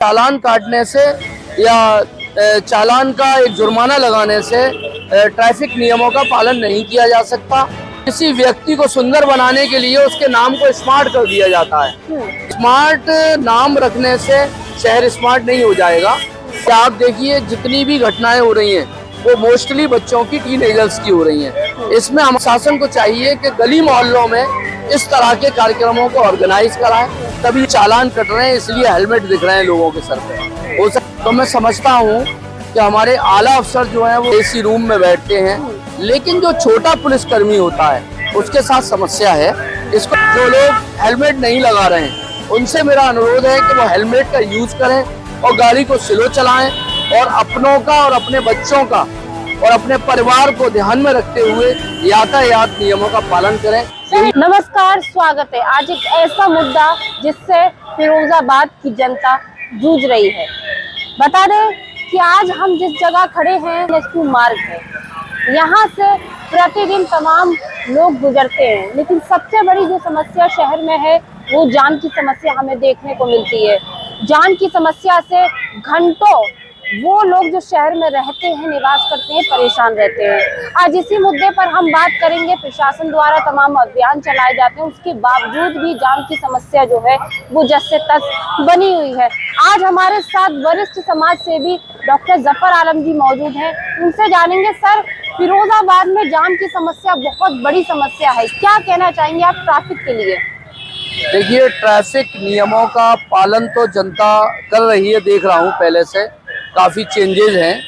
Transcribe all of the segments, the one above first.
चालान काटने से या चालान का एक जुर्माना लगाने से ट्रैफिक नियमों का पालन नहीं किया जा सकता। किसी व्यक्ति को सुंदर बनाने के लिए उसके नाम को स्मार्ट कर दिया जाता है। स्मार्ट नाम रखने से शहर स्मार्ट नहीं हो जाएगा। क्या आप देखिए जितनी भी घटनाएं हो रही हैं वो मोस्टली बच्चों की, टीनेजर्स की हो रही हैं। इसमें हम शासन को चाहिए कि गली मोहल्लों में इस तरह के कार्यक्रमों को ऑर्गेनाइज कराएं। तभी चालान कट रहे हैं, इसलिए हेलमेट दिख रहे हैं लोगों के सर पे। हो सकता तो मैं समझता हूँ कि हमारे आला अफसर जो हैं वो एसी रूम में बैठते हैं, लेकिन जो छोटा पुलिसकर्मी होता है उसके साथ समस्या है। इसको जो लोग हेलमेट नहीं लगा रहे हैं उनसे मेरा अनुरोध है कि वो हेलमेट का यूज करें और गाड़ी को स्लो चलाएं और अपनों का और अपने बच्चों का और अपने परिवार को ध्यान में रखते हुए यातायात नियमों का पालन करें। नमस्कार, स्वागत है। आज एक ऐसा मुद्दा जिससे फिरोजाबाद की जनता जूझ रही है। बता दें कि आज हम जिस जगह खड़े हैं नेशनल मार्ग है। यहाँ से प्रतिदिन तमाम लोग गुजरते हैं, लेकिन सबसे बड़ी जो समस्या शहर में है वो जाम की समस्या हमें देखने को मिलती है। जाम की समस्या से घंटों वो लोग जो शहर में रहते हैं, निवास करते हैं, परेशान रहते हैं। आज इसी मुद्दे पर हम बात करेंगे। प्रशासन द्वारा तमाम अभियान चलाए जाते हैं, उसके बावजूद भी जाम की समस्या जो है वो जस से तस बनी हुई है। आज हमारे साथ वरिष्ठ समाज सेवी डॉक्टर जफर आलम जी मौजूद हैं। उनसे जानेंगे, सर फिरोजाबाद में जाम की समस्या बहुत बड़ी समस्या है, क्या कहना चाहेंगे आप ट्रैफिक के लिए? देखिए, ट्रैफिक नियमों का पालन तो जनता कर रही है, देख रहा हूँ पहले से काफ़ी चेंजेस हैं,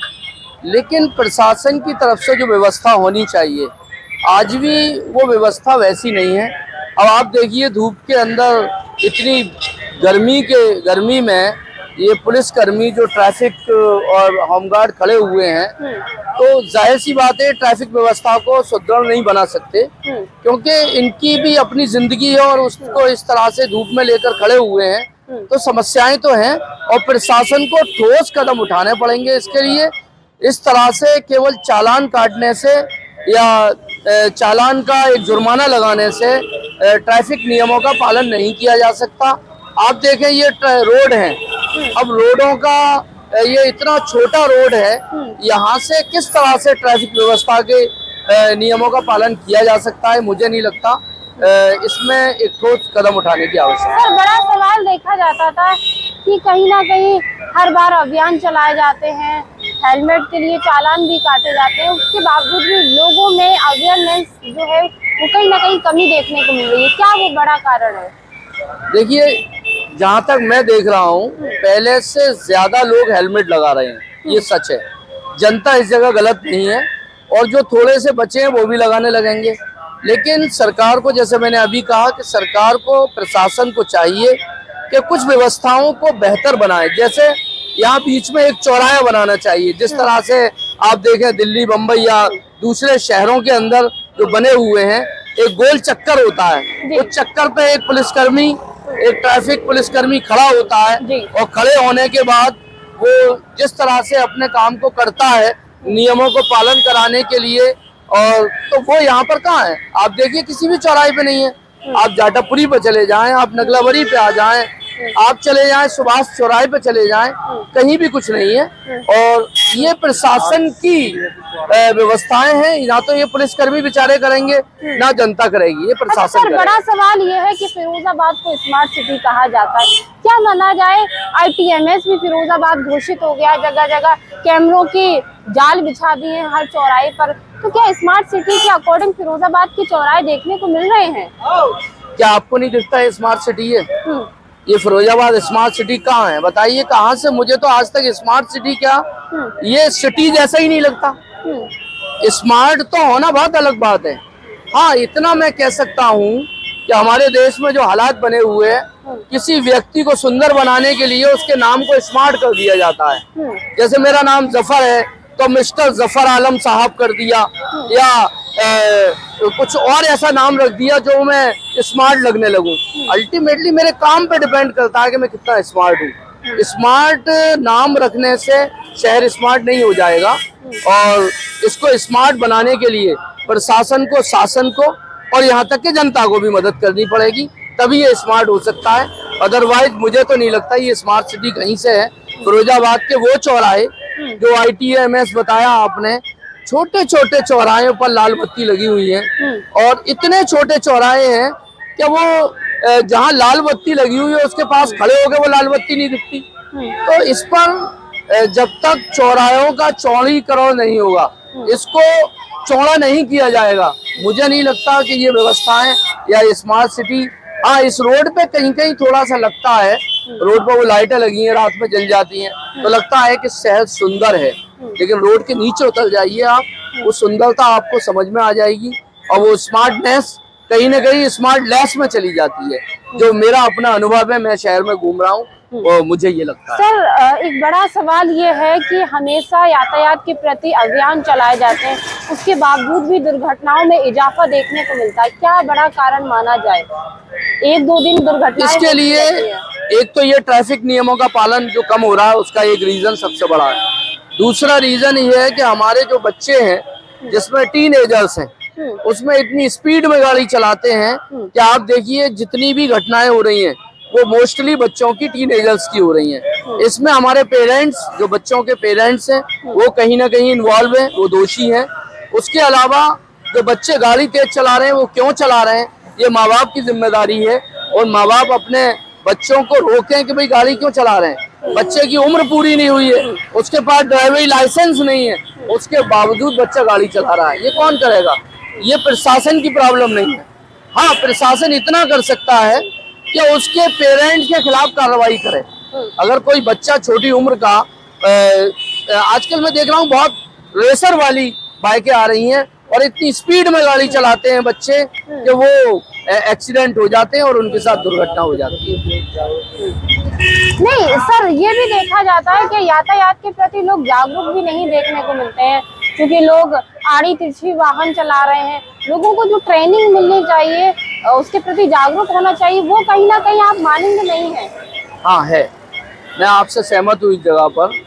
लेकिन प्रशासन की तरफ से जो व्यवस्था होनी चाहिए आज भी वो व्यवस्था वैसी नहीं है। अब आप देखिए धूप के अंदर इतनी गर्मी में ये पुलिसकर्मी जो ट्रैफिक और होमगार्ड खड़े हुए हैं, तो जाहिर सी बात है ट्रैफिक व्यवस्था को सुदृढ़ नहीं बना सकते, क्योंकि इनकी भी अपनी जिंदगी है और उसको इस तरह से धूप में लेकर खड़े हुए हैं। तो समस्याएं तो हैं और प्रशासन को ठोस कदम उठाने पड़ेंगे इसके लिए। इस तरह से केवल चालान काटने से या चालान का एक जुर्माना लगाने से ट्रैफिक नियमों का पालन नहीं किया जा सकता। आप देखें ये रोड है, अब रोडों का ये इतना छोटा रोड है, यहाँ से किस तरह से ट्रैफिक व्यवस्था के नियमों का पालन किया जा सकता है? मुझे नहीं लगता। इसमें एक ठोस कदम उठाने की आवश्यकता है। सर, बड़ा सवाल देखा जाता था कि कहीं ना कहीं हर बार अभियान चलाए जाते हैं, हेलमेट के लिए चालान भी काटे जाते हैं, उसके बावजूद भी लोगों में अवेयरनेस जो है वो कहीं ना कहीं कमी देखने को मिल रही है। क्या वो बड़ा कारण है? देखिए, जहाँ तक मैं देख रहा हूँ पहले से ज्यादा लोग हेलमेट लगा रहे हैं, ये सच है। जनता इस जगह गलत नहीं है और जो थोड़े से बचे हैं वो भी लगाने लगेंगे। लेकिन सरकार को, जैसे मैंने अभी कहा कि सरकार को, प्रशासन को चाहिए कि कुछ व्यवस्थाओं को बेहतर बनाए। जैसे यहाँ बीच में एक चौराहा बनाना चाहिए। जिस तरह से आप देखें दिल्ली, मुंबई या दूसरे शहरों के अंदर जो बने हुए हैं, एक गोल चक्कर होता है, उस चक्कर पे एक पुलिसकर्मी, एक ट्रैफिक पुलिसकर्मी खड़ा होता है और खड़े होने के बाद वो जिस तरह से अपने काम को करता है नियमों को पालन कराने के लिए, और तो वो यहाँ पर कहाँ है? आप देखिए किसी भी चौराहे पे नहीं है। आप जाटापुरी पे चले जाएं, आप नगलावरी पे आ जाएं, आप चले जाएं सुभाष चौराहे पे चले जाएं, कहीं भी कुछ नहीं है। और ये प्रशासन की व्यवस्थाएं हैं, ना तो ये पुलिसकर्मी बेचारे करेंगे ना जनता करेगी, ये प्रशासन करेगा। बड़ा सवाल ये है कि फिरोजाबाद को स्मार्ट सिटी कहा जाता है, क्या माना जाए? ITMS भी फिरोजाबाद घोषित हो गया, जगह जगह कैमरों की जाल बिछा दिए हैं हर चौराहे पर। तो क्या स्मार्ट सिटी के अकॉर्डिंग फिरोजाबाद के चौराहे देखने को मिल रहे हैं? क्या आपको नहीं दिखता है स्मार्ट सिटी है? ये फिरोजाबाद स्मार्ट सिटी कहाँ है बताइए? कहाँ से? मुझे तो आज तक स्मार्ट सिटी क्या, ये सिटी जैसा ही नहीं लगता। स्मार्ट तो होना बहुत अलग बात है। हाँ, इतना मैं कह सकता हूँ कि हमारे देश में जो हालात बने हुए हैं, किसी व्यक्ति को सुंदर बनाने के लिए उसके नाम को स्मार्ट कर दिया जाता है। जैसे मेरा नाम जफर है तो मिस्टर जफर आलम साहब कर दिया, या कुछ और ऐसा नाम रख दिया जो मैं स्मार्ट लगने लगूं। अल्टीमेटली मेरे काम पे डिपेंड करता है कि मैं कितना स्मार्ट हूँ। स्मार्ट नाम रखने से शहर स्मार्ट नहीं हो जाएगा और इसको स्मार्ट बनाने के लिए प्रशासन को, शासन को और यहाँ तक कि जनता को भी मदद करनी पड़ेगी, तभी ये स्मार्ट हो सकता है। अदरवाइज मुझे तो नहीं लगता ये स्मार्ट सिटी कहीं से है। फिरोजाबाद के वो चौराहे जो ITMS बताया आपने, छोटे छोटे चौराहे पर लाल बत्ती लगी हुई है, और इतने छोटे चौराहे हैं कि वो जहाँ लाल बत्ती लगी हुई है उसके पास खड़े हो गए वो लाल बत्ती नहीं दिखती। तो इस पर जब तक चौराहों का चौड़ीकरण नहीं होगा, इसको चौड़ा नहीं किया जाएगा, मुझे नहीं लगता कि ये व्यवस्थाएं या स्मार्ट सिटी। हाँ, इस रोड पे कहीं कहीं थोड़ा सा लगता है, रोड पर वो लाइटें लगी हैं, रात में जल जाती हैं, तो लगता है कि शहर सुंदर है, लेकिन रोड के नीचे उतर जाइए आप, वो सुंदरता आपको समझ में आ जाएगी, और वो स्मार्टनेस कहीं ना कहीं स्मार्ट लेस में चली जाती है, जो मेरा अपना अनुभव है। मैं शहर में घूम रहा हूँ और मुझे ये लगता है। सर, एक बड़ा सवाल ये है कि हमेशा यातायात के प्रति अभियान चलाए जाते हैं, उसके बावजूद भी दुर्घटनाओं में इजाफा देखने को मिलता है। क्या बड़ा कारण माना जाए? एक दो दिन दुर्घटना इसके लिए एक तो ये ट्रैफिक नियमों का पालन जो कम हो रहा है, उसका एक रीजन सबसे बड़ा है। दूसरा रीजन ये है कि हमारे जो बच्चे हैं, जिसमें टीनेजर्स हैं, उसमें इतनी स्पीड में गाड़ी चलाते हैं कि आप देखिए जितनी भी घटनाएं हो रही हैं वो मोस्टली बच्चों की, टीनेजर्स की हो रही हैं। इसमें हमारे पेरेंट्स, जो बच्चों के पेरेंट्स हैं, वो कहीं ना कहीं इन्वॉल्व हैं, वो दोषी हैं। उसके अलावा जो बच्चे गाड़ी तेज चला रहे हैं वो क्यों चला रहे हैं, ये माँ बाप की जिम्मेदारी है, और माँ बाप अपने बच्चों को रोकें कि भाई गाड़ी क्यों चला रहे हैं। बच्चे की उम्र पूरी नहीं हुई है, उसके पास ड्राइवरी लाइसेंस नहीं है, उसके बावजूद बच्चा गाड़ी चला रहा है, ये कौन करेगा? ये प्रशासन की प्रॉब्लम नहीं है। हाँ, प्रशासन इतना कर सकता है कि उसके पेरेंट्स के खिलाफ कार्रवाई करे। अगर कोई बच्चा छोटी उम्र का, आजकल मैं देख रहा हूँ बहुत रेसर वाली बाइकें आ रही हैं और इतनी स्पीड में गाड़ी चलाते हैं बच्चे कि वो एक्सीडेंट हो जाते हैं और उनके साथ दुर्घटना हो जाती है। नहीं सर, ये भी देखा जाता है कि यातायात के प्रति लोग जागरूक भी नहीं देखने को मिलते हैं, क्योंकि लोग आड़ी तिरछी वाहन चला रहे हैं। लोगों को जो ट्रेनिंग मिलनी चाहिए, उसके प्रति जागरूक होना चाहिए, वो कहीं ना कहीं आप मानेंगे नहीं है। हाँ है, मैं आपसे सहमत हूँ इस जगह पर।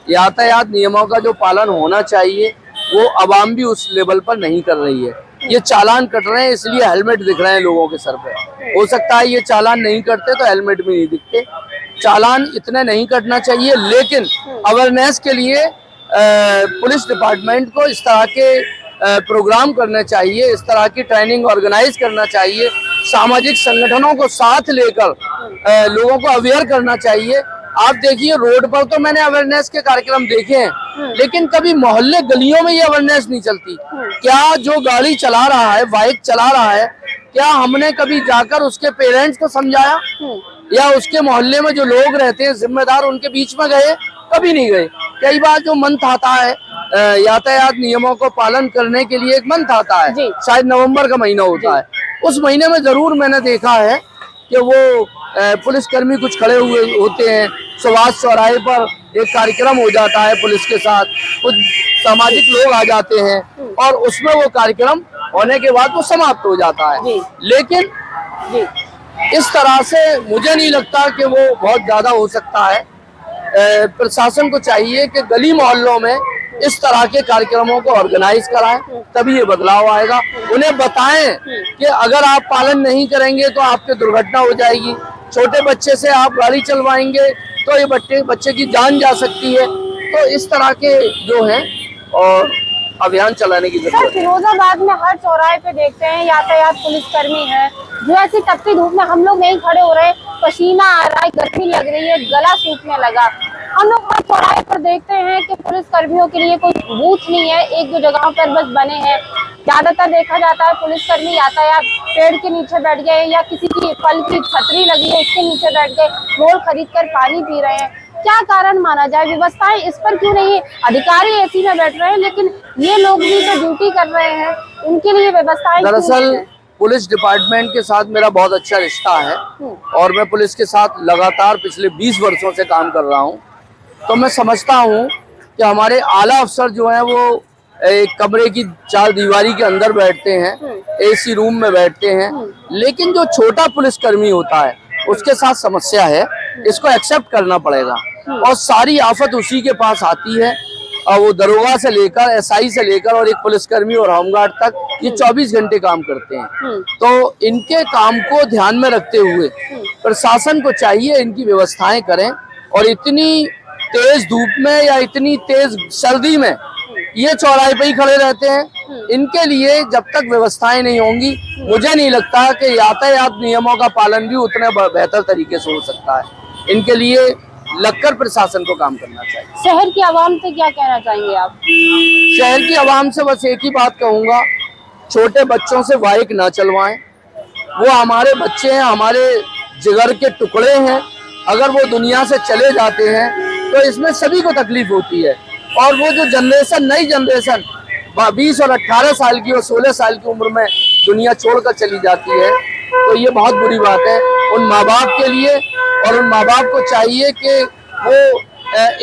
यातायात नियमों का जो पालन होना चाहिए वो आवाम भी उस लेवल पर नहीं कर रही है। ये चालान कट रहे हैं इसलिए हेलमेट दिख रहे हैं लोगों के सर पे। हो सकता है ये चालान नहीं करते तो हेलमेट भी नहीं दिखते। चालान इतने नहीं कटना चाहिए, लेकिन अवेयरनेस के लिए पुलिस डिपार्टमेंट को इस तरह के प्रोग्राम करने चाहिए, इस तरह की ट्रेनिंग ऑर्गेनाइज करना चाहिए, सामाजिक संगठनों को साथ लेकर लोगों को अवेयर करना चाहिए। आप देखिए रोड पर तो मैंने अवेयरनेस के कार्यक्रम देखे हैं, लेकिन कभी मोहल्ले गलियों में ये अवेयरनेस नहीं चलती। क्या जो गाड़ी चला रहा है, बाइक चला रहा है, क्या हमने कभी जाकर उसके पेरेंट्स को समझाया, या उसके मोहल्ले में जो लोग रहते हैं जिम्मेदार, उनके बीच में गए? कभी नहीं गए। कई बार जो मंथ आता है यातायात नियमों को पालन करने के लिए, एक मंथ आता है, शायद नवंबर का महीना होता है, उस महीने में जरूर मैंने देखा है कि वो पुलिसकर्मी कुछ खड़े हुए होते हैं, सुभाष चौराहे पर एक कार्यक्रम हो जाता है पुलिस के साथ, कुछ सामाजिक लोग आ जाते हैं और उसमें वो कार्यक्रम होने के बाद वो समाप्त हो जाता है। लेकिन इस तरह से मुझे नहीं लगता कि वो बहुत ज्यादा हो सकता है। प्रशासन को चाहिए कि गली मोहल्लों में इस तरह के कार्यक्रमों को ऑर्गेनाइज कराएं, तभी ये बदलाव आएगा। उन्हें बताएं कि अगर आप पालन नहीं करेंगे तो आपकी दुर्घटना हो जाएगी। छोटे बच्चे से आप गाड़ी चलवाएंगे तो ये बच्चे की जान जा सकती है। तो इस तरह के जो है और अभियान चलाने की जरूरत है। फिरोजाबाद में हर चौराहे पे देखते हैं यातायात पुलिसकर्मी है, जो ऐसी तपती धूप में हम लोग नहीं खड़े हो रहे, पसीना आ रहा है, गर्मी लग रही है, गला सूखने लगा। हम लोग हर चौराहे पर देखते हैं कि पुलिस कर्मियों के लिए कोई बूथ नहीं है, एक दो जगहों पर बस बने हैं। ज्यादातर देखा जाता है पुलिसकर्मी यातायात पेड़ के नीचे बैठ गए या किसी की फल की छतरी लगी है उसके नीचे बैठ गए, मोल खरीद कर पानी पी रहे हैं। क्या कारण माना जाए? व्यवस्थाएं इस पर क्यों नहीं है? अधिकारी एसी में बैठ रहे हैं, लेकिन ये लोग भी तो ड्यूटी कर रहे हैं, उनके लिए व्यवस्थाएं। दरअसल पुलिस डिपार्टमेंट के साथ मेरा बहुत अच्छा रिश्ता है और मैं पुलिस के साथ लगातार पिछले 20 वर्षों से काम कर रहा हूँ। तो मैं समझता हूँ कि हमारे आला अफसर जो हैं वो एक कमरे की चार दीवारी के अंदर बैठते हैं, एसी रूम में बैठते हैं, लेकिन जो छोटा पुलिसकर्मी होता है उसके साथ समस्या है, इसको एक्सेप्ट करना पड़ेगा और सारी आफत उसी के पास आती है। वो दरोगा से लेकर एसआई से लेकर और एक पुलिसकर्मी और होमगार्ड तक ये 24 घंटे काम करते हैं। तो इनके काम को ध्यान में रखते हुए प्रशासन को चाहिए इनकी व्यवस्थाएं करें, और इतनी तेज धूप में या इतनी तेज सर्दी में ये चौराहे पे ही खड़े रहते हैं। इनके लिए जब तक व्यवस्थाएं नहीं होंगी, मुझे नहीं लगता कि यातायात नियमों का पालन भी उतना बेहतर तरीके से हो सकता है। इनके लिए लगकर प्रशासन को काम करना चाहिए। शहर की आवाम से क्या कहना चाहेंगे आप? शहर की आवाम से बस एक ही बात कहूंगा, छोटे बच्चों से बाइक ना चलवाएं। वो हमारे बच्चे हैं, हमारे जिगर के टुकड़े हैं। अगर वो दुनिया से चले जाते हैं तो इसमें सभी को तकलीफ होती है। और वो जो जनरेशन, नई जनरेशन 20 और 18 साल की और 16 साल की उम्र में दुनिया छोड़कर चली जाती है, तो ये बहुत बुरी बात है उन माँ बाप के लिए। और उन माँ बाप को चाहिए कि वो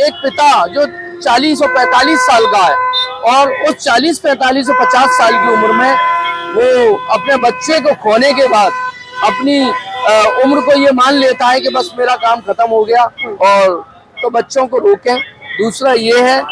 एक पिता जो 40 और 45 साल का है और उस 40, 45 और 50 साल की उम्र में वो अपने बच्चे को खोने के बाद अपनी उम्र को ये मान लेता है कि बस मेरा काम खत्म हो गया, और तो बच्चों को रोकें। दूसरा ये है,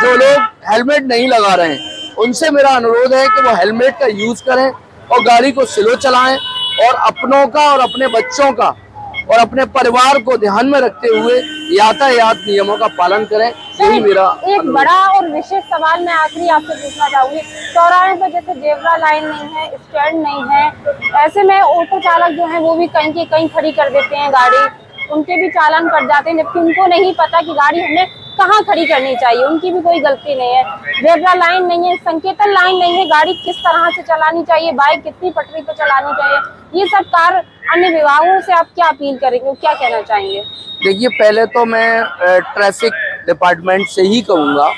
जो लोग हेलमेट नहीं लगा रहे हैं उनसे मेरा अनुरोध है कि वो हेलमेट का यूज करें और गाड़ी को स्लो चलाएं, और अपनों का और अपने बच्चों का और अपने परिवार को ध्यान में रखते हुए यातायात नियमों का पालन करें। यही मेरा एक बड़ा और विशेष सवाल मैं आखिरी आपसे पूछना चाहूंगी। चौराहे पर जैसे जेब्रा लाइन नहीं है, स्टैंड नहीं है, ऐसे में ऑटो चालक जो है वो भी कहीं के कहीं खड़ी कर देते हैं गाड़ी, उनके भी चालान कट जाते हैं, जबकि उनको नहीं पता कि गाड़ी हमें कहाँ खड़ी करनी चाहिए। उनकी भी कोई गलती नहीं है। जेब्रा लाइन नहीं है, संकेतन लाइन नहीं है, गाड़ी किस तरह से चलानी चाहिए, बाइक कितनी पटरी पर चलानी चाहिए, ये सब कार्य अन्य विभागों से आप क्या अपील करेंगे, क्या कहना चाहेंगे? देखिए, पहले तो मैं ट्रैफिक डिपार्टमेंट से ही कहूँगा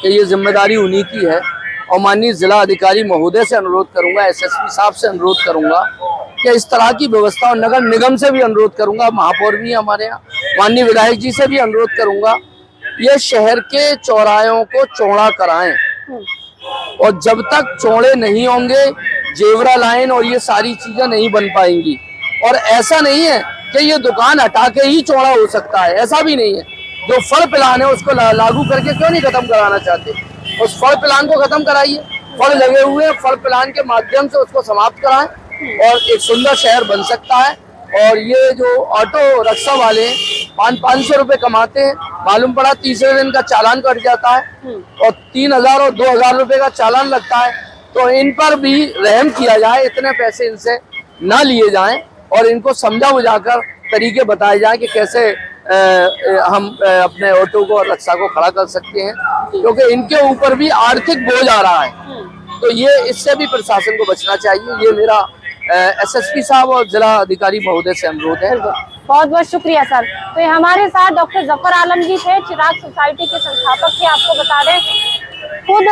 कि ये जिम्मेदारी उन्हीं की है, और माननीय जिला अधिकारी महोदय से अनुरोध करूंगा, एसएसपी साहब से अनुरोध करूंगा कि इस तरह की व्यवस्था, और नगर निगम से भी अनुरोध करूंगा, महापौर भी हमारे यहाँ, माननीय विधायक जी से भी अनुरोध करूंगा, ये शहर के चौराहों को चौड़ा कराएं। और जब तक चौड़े नहीं होंगे, जेवरा लाइन और ये सारी चीजें नहीं बन पाएंगी। और ऐसा नहीं है कि ये दुकान हटा के ही चौड़ा हो सकता है, ऐसा भी नहीं है। जो फल प्लान है उसको लागू करके क्यों नहीं खत्म कराना चाहते? उस फल प्लान को खत्म कराइए। फल लगे हुए हैं, फल प्लान के माध्यम से उसको समाप्त कराएं और एक सुंदर शहर बन सकता है। और ये जो ऑटो रिक्शा वाले 500 रुपए कमाते हैं, मालूम पड़ा तीसरे दिन का चालान कट जाता है और 3000 और 2000 रुपए का चालान लगता है। तो इन पर भी रहम किया जाए, इतने पैसे इनसे ना लिए जाएं और इनको समझा बुझाकर तरीके बताए जाएं कि कैसे हम अपने ऑटो को और रिक्शा को खड़ा कर सकते हैं, क्योंकि इनके ऊपर भी आर्थिक बोझ आ रहा है। तो ये इससे भी प्रशासन को बचना चाहिए। ये मेरा एसएसपी साहब और जिला अधिकारी महोदय से अनुरोध है। बहुत बहुत शुक्रिया सर। तो ये हमारे साथ डॉक्टर जफर आलम जी थे, चिराग सोसाइटी के संस्थापक थे। आपको बता दें, खुद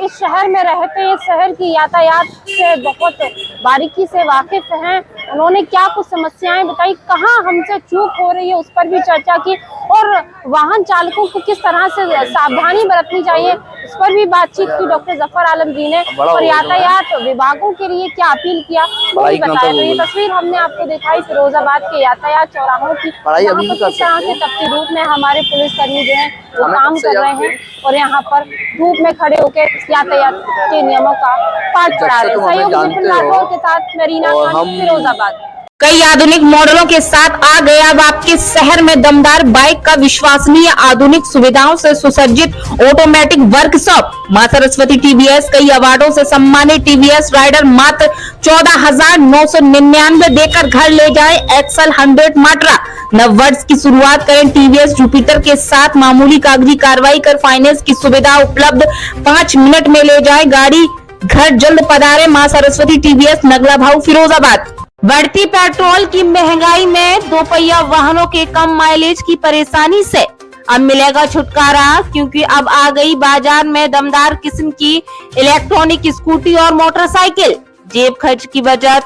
इस शहर में रहते हैं, इस शहर की यातायात से बहुत बारीकी से वाकिफ हैं। उन्होंने क्या कुछ समस्याएं बताई, कहाँ हमसे चूक हो रही है उस पर भी चर्चा की, और वाहन चालकों को किस तरह से सावधानी बरतनी चाहिए उस पर भी बातचीत की डॉक्टर जफर आलम जी ने। और यातायात विभागों के लिए क्या अपील किया वो भी बताया। तो ये तस्वीर हमने आपको दिखाई फिरोजाबाद के यातायात चौराहों की, यहाँ पर किस तरह से तपती धूप में हमारे पुलिसकर्मी जो है वो काम कर रहे हैं और यहाँ पर धूप में खड़े होकर यातायात के नियमों का पाठ पढ़ा रहे हैं। सहयोग विपिन राठौर के साथ मरीना खान, फिरोजाबाद। कई आधुनिक मॉडलों के साथ आ गया अब आपके शहर में दमदार बाइक का विश्वसनीय आधुनिक सुविधाओं से सुसज्जित ऑटोमेटिक वर्कशॉप। मां सरस्वती टीवीएस कई अवार्डों से सम्मानित टीवीएस राइडर मात्र 14,999 देकर घर ले जाए एक्सल 100 माट्रा। नव वर्ष की शुरुआत करें टीवीएस जुपिटर के साथ। मामूली कागजी कार्रवाई कर फाइनेंस की सुविधा उपलब्ध, 5 मिनट में ले जाए गाड़ी घर। जल्द पधारे मां सरस्वती टीवीएस, नगला भाऊ, फिरोजाबाद। बढ़ती पेट्रोल की महंगाई में दोपहिया वाहनों के कम माइलेज की परेशानी से अब मिलेगा छुटकारा, क्योंकि अब आ गई बाजार में दमदार किस्म की इलेक्ट्रॉनिक स्कूटी और मोटरसाइकिल। जेब खर्च की बचत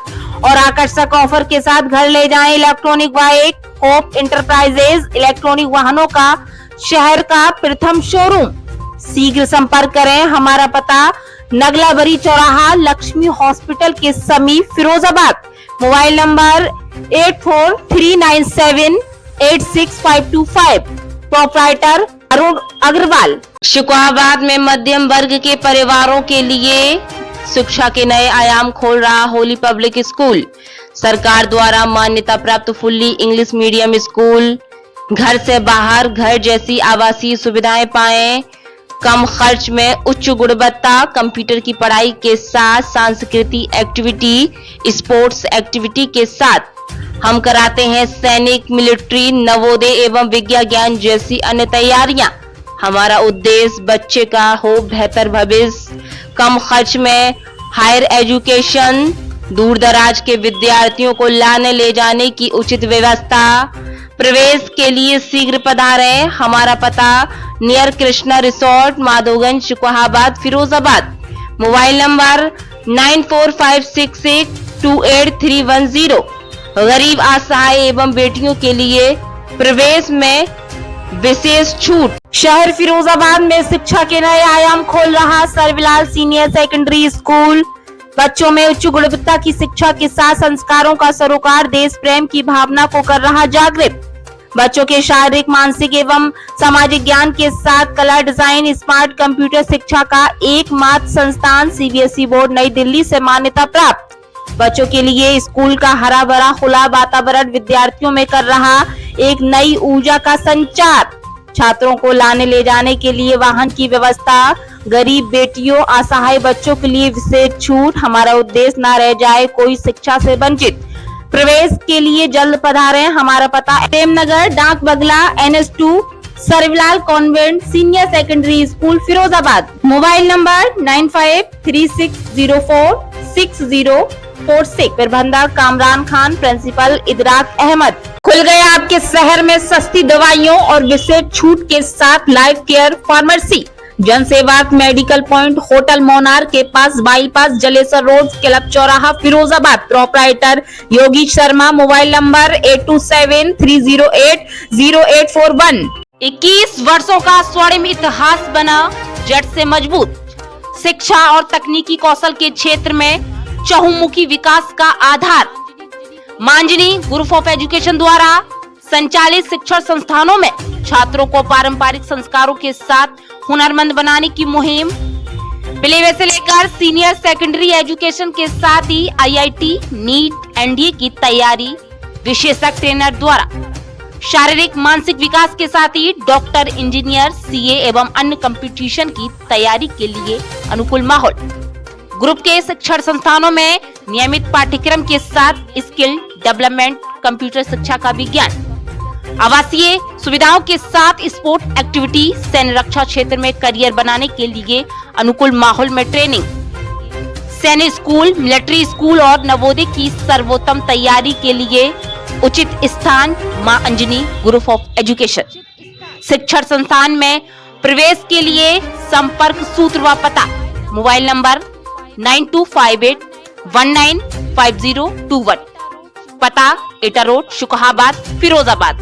और आकर्षक ऑफर के साथ घर ले जाएं electronic bike. Hope enterprises electronic वाहनों का शहर का प्रथम शोरूम। शीघ्र संपर्क करें। हमारा पता नगलाबरी चौराहा, लक्ष्मी हॉस्पिटल के समीप, Firozabad. Mobile number 8439786525। Proprietor Arun Agarwal. Shukrabad में मध्यम वर्ग के परिवारों के लिए शिक्षा के नए आयाम खोल रहा होली पब्लिक स्कूल। सरकार द्वारा मान्यता प्राप्त फुल्ली इंग्लिश मीडियम स्कूल घर से बाहर घर जैसी आवासीय सुविधाएं पाएं, कम खर्च में उच्च गुणवत्ता, कंप्यूटर की पढ़ाई के साथ सांस्कृतिक एक्टिविटी, स्पोर्ट्स एक्टिविटी के साथ हम कराते हैं सैनिक, मिलिट्री, नवोदय एवं विज्ञान ज्ञान जैसी अन्य तैयारियां। हमारा उद्देश्य बच्चे का हो बेहतर भविष्य, कम खर्च में हायर एजुकेशन, दूर दराज के विद्यार्थियों को लाने ले जाने की उचित व्यवस्था। प्रवेश के लिए शीघ्र पधारें। हमारा पता near Krishna resort, Madhoganj, Shukrabad, Firozabad. Mobile number 9456628310। गरीब, असहाय एवं बेटियों के लिए प्रवेश में विशेष छूट। शहर फिरोजाबाद में शिक्षा के नए आयाम खोल रहा सर्वलाल सीनियर सेकेंडरी स्कूल। बच्चों में उच्च गुणवत्ता की शिक्षा के साथ संस्कारों का सरोकार, देश प्रेम की भावना को कर रहा जागृत। बच्चों के शारीरिक, मानसिक एवं सामाजिक ज्ञान के साथ कला, डिजाइन, स्मार्ट कंप्यूटर शिक्षा का एकमात्र संस्थान सीबीएसई बोर्ड नई दिल्ली से मान्यता प्राप्त। बच्चों के लिए स्कूल का हरा भरा खुला वातावरण विद्यार्थियों में कर रहा एक नई ऊर्जा का संचार। छात्रों को लाने ले जाने के लिए वाहन की व्यवस्था, गरीब बेटियों, असहाय बच्चों के लिए विशेष छूट। हमारा उद्देश्य न रह जाए कोई शिक्षा से वंचित। प्रवेश के लिए जल्द पधारें। हमारा पता Premnagar, Dak Bangla, NS2, Sarvalal convent senior secondary school, Firozabad. Mobile number 9536046046। प्रबंधक कामरान खान, प्रिंसिपल इदराक अहमद। खुल गया आपके शहर में सस्ती दवाइयों और विशेष छूट के साथ लाइफ केयर फार्मेसी। जनसेवा मेडिकल पॉइंट, होटल मोनार के पास, बाईपास, जलेसर रोड, क्लब चौराहा, Firozabad. Proprietor Yogish Sharma. Mobile number 8273080841। 21 वर्षों का स्वर्णिम इतिहास बना जड़ से मजबूत। शिक्षा और तकनीकी कौशल के क्षेत्र में चहुमुखी विकास का आधार। मांजनी ग्रुप ऑफ एजुकेशन द्वारा संचालित शिक्षण संस्थानों में छात्रों को पारंपरिक संस्कारों के साथ हुनरमंद बनाने की मुहिम प्ले से लेकर सीनियर सेकेंडरी एजुकेशन के साथ ही IIT, नीट, NDA की तैयारी विशेषज्ञ ट्रेनर द्वारा। शारीरिक, मानसिक विकास के साथ ही डॉक्टर, इंजीनियर, CA एवं अन्य कंपटीशन की तैयारी के लिए अनुकूल माहौल। ग्रुप के शिक्षण संस्थानों में नियमित पाठ्यक्रम के साथ स्किल डेवलपमेंट, कंप्यूटर शिक्षा का विज्ञान, आवासीय सुविधाओं के साथ स्पोर्ट एक्टिविटी, सैन्य रक्षा क्षेत्र में करियर बनाने के लिए अनुकूल माहौल में ट्रेनिंग, सैन्य स्कूल, मिलिट्री स्कूल और नवोदय की सर्वोत्तम तैयारी के लिए उचित स्थान मां अंजनी ग्रुप ऑफ एजुकेशन। शिक्षण संस्थान में प्रवेश के लिए संपर्क सूत्र व पता। Mobile number 9258195021। पता एटा रोड, शुक्राबाद, फिरोजाबाद।